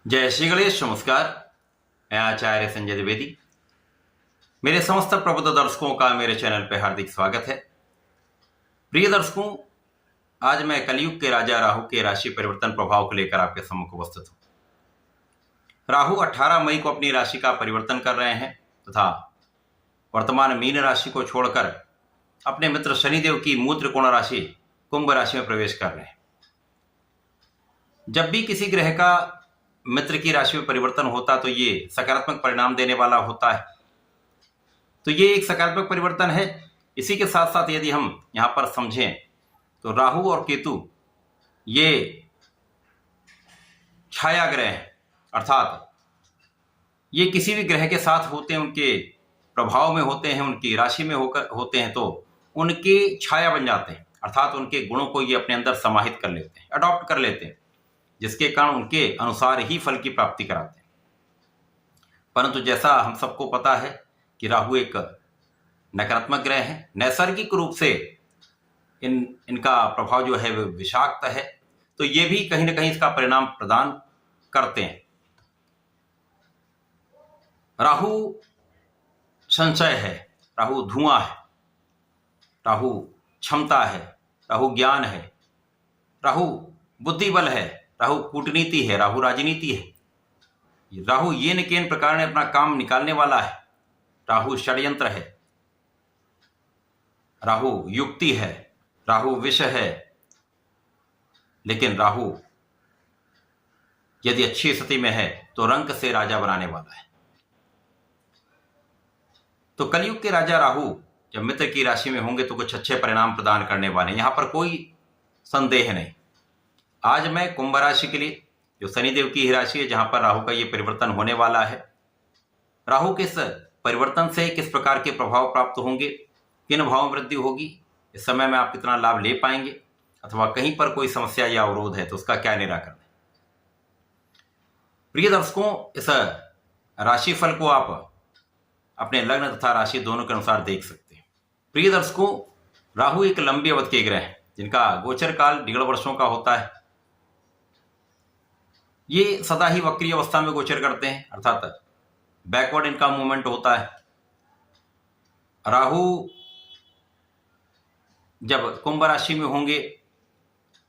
जय श्री गणेश। नमस्कार। मैं आचार्य संजय द्विवेदी। मेरे समस्त प्रबुद्ध दर्शकों का मेरे चैनल पर हार्दिक स्वागत है। प्रिय दर्शकों, आज मैं कलयुग के राजा राहु के राशि परिवर्तन प्रभाव को लेकर आपके सम्मुख उपस्थित हूं। राहु 18 मई को अपनी राशि का परिवर्तन कर रहे हैं तथा वर्तमान मीन राशि को छोड़कर अपने मित्र शनिदेव की मूल त्रिकोण राशि कुंभ राशि में प्रवेश कर रहे हैं। जब भी किसी ग्रह का मित्र की राशि में परिवर्तन होता तो ये सकारात्मक परिणाम देने वाला होता है। तो ये एक सकारात्मक परिवर्तन है। इसी के साथ साथ यदि हम यहां पर समझें तो राहु और केतु ये छाया ग्रह हैं, अर्थात ये किसी भी ग्रह के साथ होते हैं, उनके प्रभाव में होते हैं, उनकी राशि में होकर होते हैं तो उनकी छाया बन जाते हैं, अर्थात उनके गुणों को ये अपने अंदर समाहित कर लेते हैं, अडॉप्ट कर लेते हैं, जिसके कारण उनके अनुसार ही फल की प्राप्ति कराते हैं। परंतु जैसा हम सबको पता है कि राहु एक नकारात्मक ग्रह है, नैसर्गिक रूप से इनका प्रभाव जो है वो विषाक्त है, तो ये भी कहीं ना कहीं इसका परिणाम प्रदान करते हैं। राहु संशय है, राहु धुआं है, राहु क्षमता है, राहु ज्ञान है, राहु बुद्धि बल है, राहु कूटनीति है, राहु राजनीति है। राहु ये न केन प्रकार ने अपना काम निकालने वाला है। राहु षड्यंत्र है, राहु युक्ति है, राहु विष है। लेकिन राहु यदि अच्छी स्थिति में है तो रंक से राजा बनाने वाला है। तो कलयुग के राजा राहु जब मित्र की राशि में होंगे तो कुछ अच्छे परिणाम प्रदान करने वाले हैं, यहां पर कोई संदेह नहीं। आज मैं कुंभ राशि के लिए, जो शनिदेव की ही राशि है, जहां पर राहु का ये परिवर्तन होने वाला है, राहु के इस परिवर्तन से किस प्रकार के प्रभाव प्राप्त होंगे, किन भाव में वृद्धि होगी, इस समय में आप कितना लाभ ले पाएंगे, अथवा कहीं पर कोई समस्या या अवरोध है तो उसका क्या निराकरण है। प्रिय दर्शकों, इस राशिफल को आप अपने लग्न तथा राशि दोनों के अनुसार देख सकते हैं। प्रिय दर्शकों, राहु एक लंबी अवधि के ग्रह हैं, जिनका गोचर काल 1.5 वर्षों का होता है। ये सदा ही वक्रीय अवस्था में गोचर करते हैं, अर्थात बैकवर्ड इनका मूवमेंट होता है। राहु जब कुंभ राशि में होंगे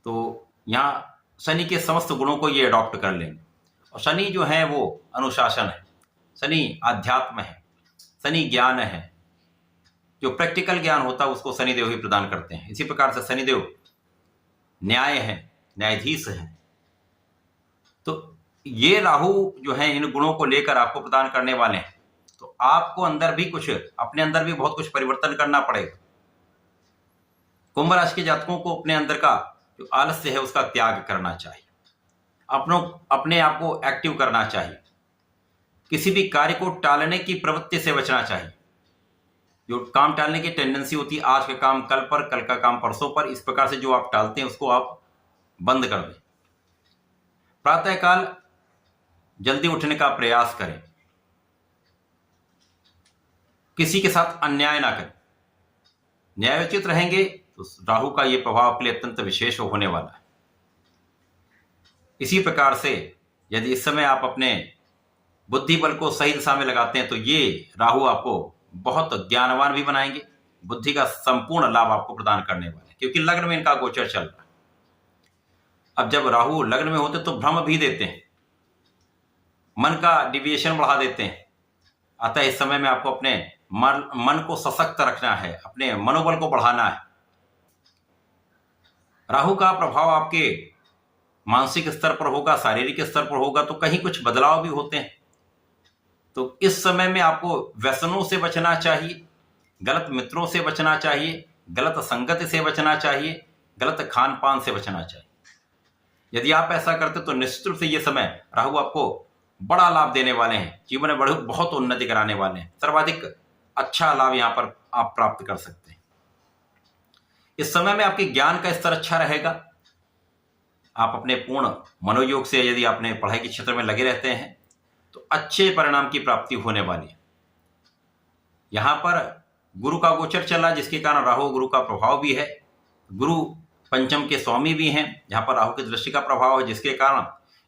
तो यहां शनि के समस्त गुणों को ये अडॉप्ट कर लेंगे। और शनि जो है वो अनुशासन है, शनि आध्यात्म है, शनि ज्ञान है। जो प्रैक्टिकल ज्ञान होता है उसको शनिदेव ही प्रदान करते हैं। इसी प्रकार से शनिदेव न्याय है, न्यायाधीश है। तो ये राहु जो है इन गुणों को लेकर आपको प्रदान करने वाले हैं। तो आपको अंदर भी कुछ, अपने अंदर भी बहुत कुछ परिवर्तन करना पड़ेगा। कुंभ राशि के जातकों को अपने अंदर का जो आलस्य है उसका त्याग करना चाहिए, अपने आप को एक्टिव करना चाहिए, किसी भी कार्य को टालने की प्रवृत्ति से बचना चाहिए। जो काम टालने की टेंडेंसी होती है, आज का काम कल पर, कल का काम परसों पर, इस प्रकार से जो आप टालते हैं उसको आप बंद कर दें। प्रातःकाल जल्दी उठने का प्रयास करें, किसी के साथ अन्याय ना करें। न्यायोचित रहेंगे तो राहु का यह प्रभाव आपके लिए अत्यंत विशेष होने वाला है। इसी प्रकार से यदि इस समय आप अपने बुद्धि बल को सही दिशा में लगाते हैं तो ये राहु आपको बहुत ज्ञानवान भी बनाएंगे, बुद्धि का संपूर्ण लाभ आपको प्रदान करने वाले हैं, क्योंकि लग्न में इनका गोचर चल रहा है। अब जब राहु लग्न में होते तो भ्रम भी देते हैं, मन का डिविएशन बढ़ा देते हैं। अतः इस समय में आपको अपने मन को सशक्त रखना है, अपने मनोबल को बढ़ाना है। राहु का प्रभाव आपके मानसिक स्तर पर होगा, शारीरिक स्तर पर होगा, तो कहीं कुछ बदलाव भी होते हैं। तो इस समय में आपको व्यसनों से बचना चाहिए, गलत मित्रों से बचना चाहिए, गलत संगति से बचना चाहिए, गलत खान पान से बचना चाहिए। यदि आप ऐसा करते तो निश्चित रूप से ये समय राहु आपको बड़ा लाभ देने वाले हैं, जीवन में बहुत उन्नति कराने वाले हैं। सर्वाधिक अच्छा लाभ यहां पर आप प्राप्त कर सकते हैं। इस समय में आपके ज्ञान का स्तर अच्छा रहेगा। आप अपने पूर्ण मनोयोग से यदि आपने पढ़ाई के क्षेत्र में लगे रहते हैं तो अच्छे परिणाम की प्राप्ति होने वाली है। यहां पर गुरु का गोचर चला, जिसके कारण राहु गुरु का प्रभाव भी है। गुरु पंचम के स्वामी भी हैं, जहां पर राहु की दृष्टि का प्रभाव है, जिसके कारण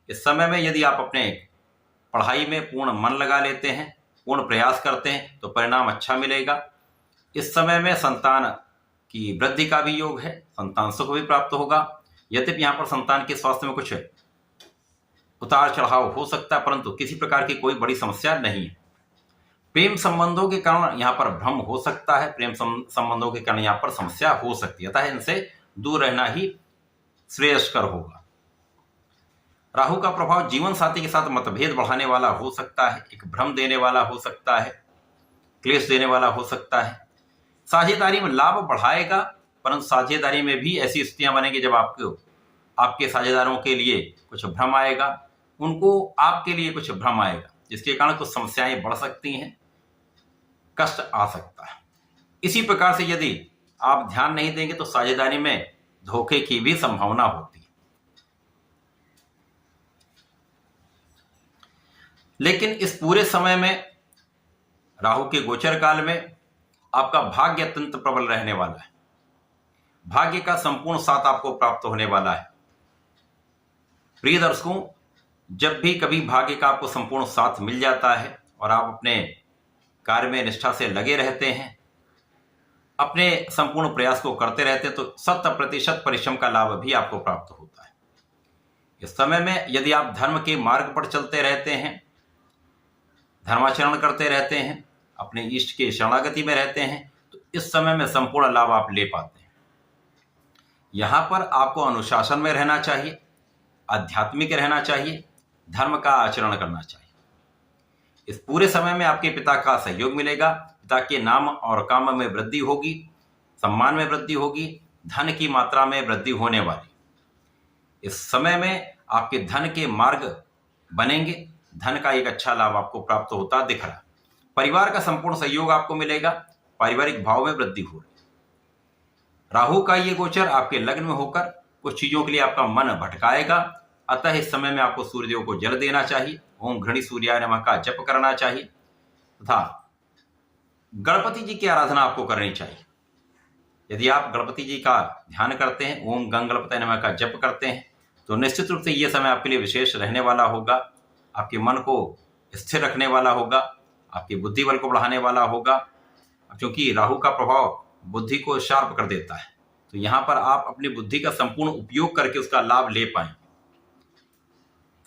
इस समय में यदि आप अपने पढ़ाई में पूर्ण मन लगा लेते हैं, पूर्ण प्रयास करते हैं, तो परिणाम अच्छा मिलेगा। इस समय में संतान की वृद्धि का भी योग है, संतान सुख भी प्राप्त होगा। यद्यपि यहाँ पर संतान के स्वास्थ्य में कुछ उतार चढ़ाव हो सकता है, परंतु किसी प्रकार की कोई बड़ी समस्या नहीं है। प्रेम संबंधों के कारण यहाँ पर भ्रम हो सकता है, प्रेम संबंधों के कारण यहाँ पर समस्या हो सकती है, अतः इनसे दूर रहना ही श्रेयस्कर होगा। राहु का प्रभाव जीवन साथी के साथ मतभेद बढ़ाने वाला हो सकता है, एक भ्रम देने वाला हो सकता है, क्लेश देने वाला हो सकता है। साझेदारी में लाभ बढ़ाएगा, परंतु साझेदारी में भी ऐसी स्थितियां बनेंगी जब आपके साझेदारों के लिए कुछ भ्रम आएगा, उनको आपके लिए कुछ भ्रम आएगा, जिसके कारण कुछ समस्याएं बढ़ सकती हैं, कष्ट आ सकता है। इसी प्रकार से यदि आप ध्यान नहीं देंगे तो साझेदारी में धोखे की भी संभावना होती है। लेकिन इस पूरे समय में राहु के गोचर काल में आपका भाग्य अत्यंत प्रबल रहने वाला है, भाग्य का संपूर्ण साथ आपको प्राप्त होने वाला है। प्रिय दर्शकों, जब भी कभी भाग्य का आपको संपूर्ण साथ मिल जाता है और आप अपने कार्य में निष्ठा से लगे रहते हैं, अपने संपूर्ण प्रयास को करते रहते हैं, तो 100% परिश्रम का लाभ भी आपको प्राप्त होता है। इस समय में यदि आप धर्म के मार्ग पर चलते रहते हैं, धर्माचरण करते रहते हैं, अपने इष्ट के शरणागति में रहते हैं, तो इस समय में संपूर्ण लाभ आप ले पाते हैं। यहाँ पर आपको अनुशासन में रहना चाहिए, आध्यात्मिक रहना चाहिए, धर्म का आचरण करना चाहिए। इस पूरे समय में आपके पिता का सहयोग मिलेगा, पिता के नाम और काम में वृद्धि होगी, सम्मान में वृद्धि होगी, धन की मात्रा में वृद्धि होने वाली। इस समय में आपके धन के मार्ग बनेंगे, धन का एक अच्छा लाभ आपको प्राप्त होता दिख रहा है। परिवार का संपूर्ण सहयोग आपको मिलेगा, पारिवारिक भाव में वृद्धि हो रही है। राहु का ये गोचर आपके लग्न में होकर कुछ चीजों के लिए आपका मन भटकाएगा, अतः इस समय में आपको सूर्यदेव को जल देना चाहिए, ओम घृणी सूर्याय नमः का जप करना चाहिए तथा गणपति जी की आराधना आपको करनी चाहिए। यदि आप गणपति जी का ध्यान करते हैं, ओम गंग गणपतये नमः का जप करते हैं, तो निश्चित रूप से यह समय आपके लिए विशेष रहने वाला होगा, आपके मन को स्थिर रखने वाला होगा, आपके बुद्धि बल को बढ़ाने वाला होगा। क्योंकि राहु का प्रभाव बुद्धि को शार्प कर देता है, तो यहाँ पर आप अपनी बुद्धि का संपूर्ण उपयोग करके उसका लाभ ले पाएं।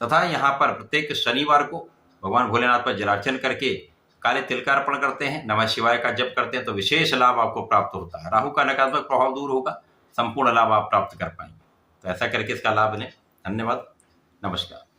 तथा यहाँ पर प्रत्येक शनिवार को भगवान भोलेनाथ पर जलार्चन करके काले तिल का अर्पण करते हैं, नमः शिवाय का जप करते हैं, तो विशेष लाभ आपको प्राप्त होता है। राहु का नकारात्मक प्रभाव दूर होगा, संपूर्ण लाभ आप प्राप्त कर पाएंगे। तो ऐसा करके इसका लाभ लें। धन्यवाद, नमस्कार।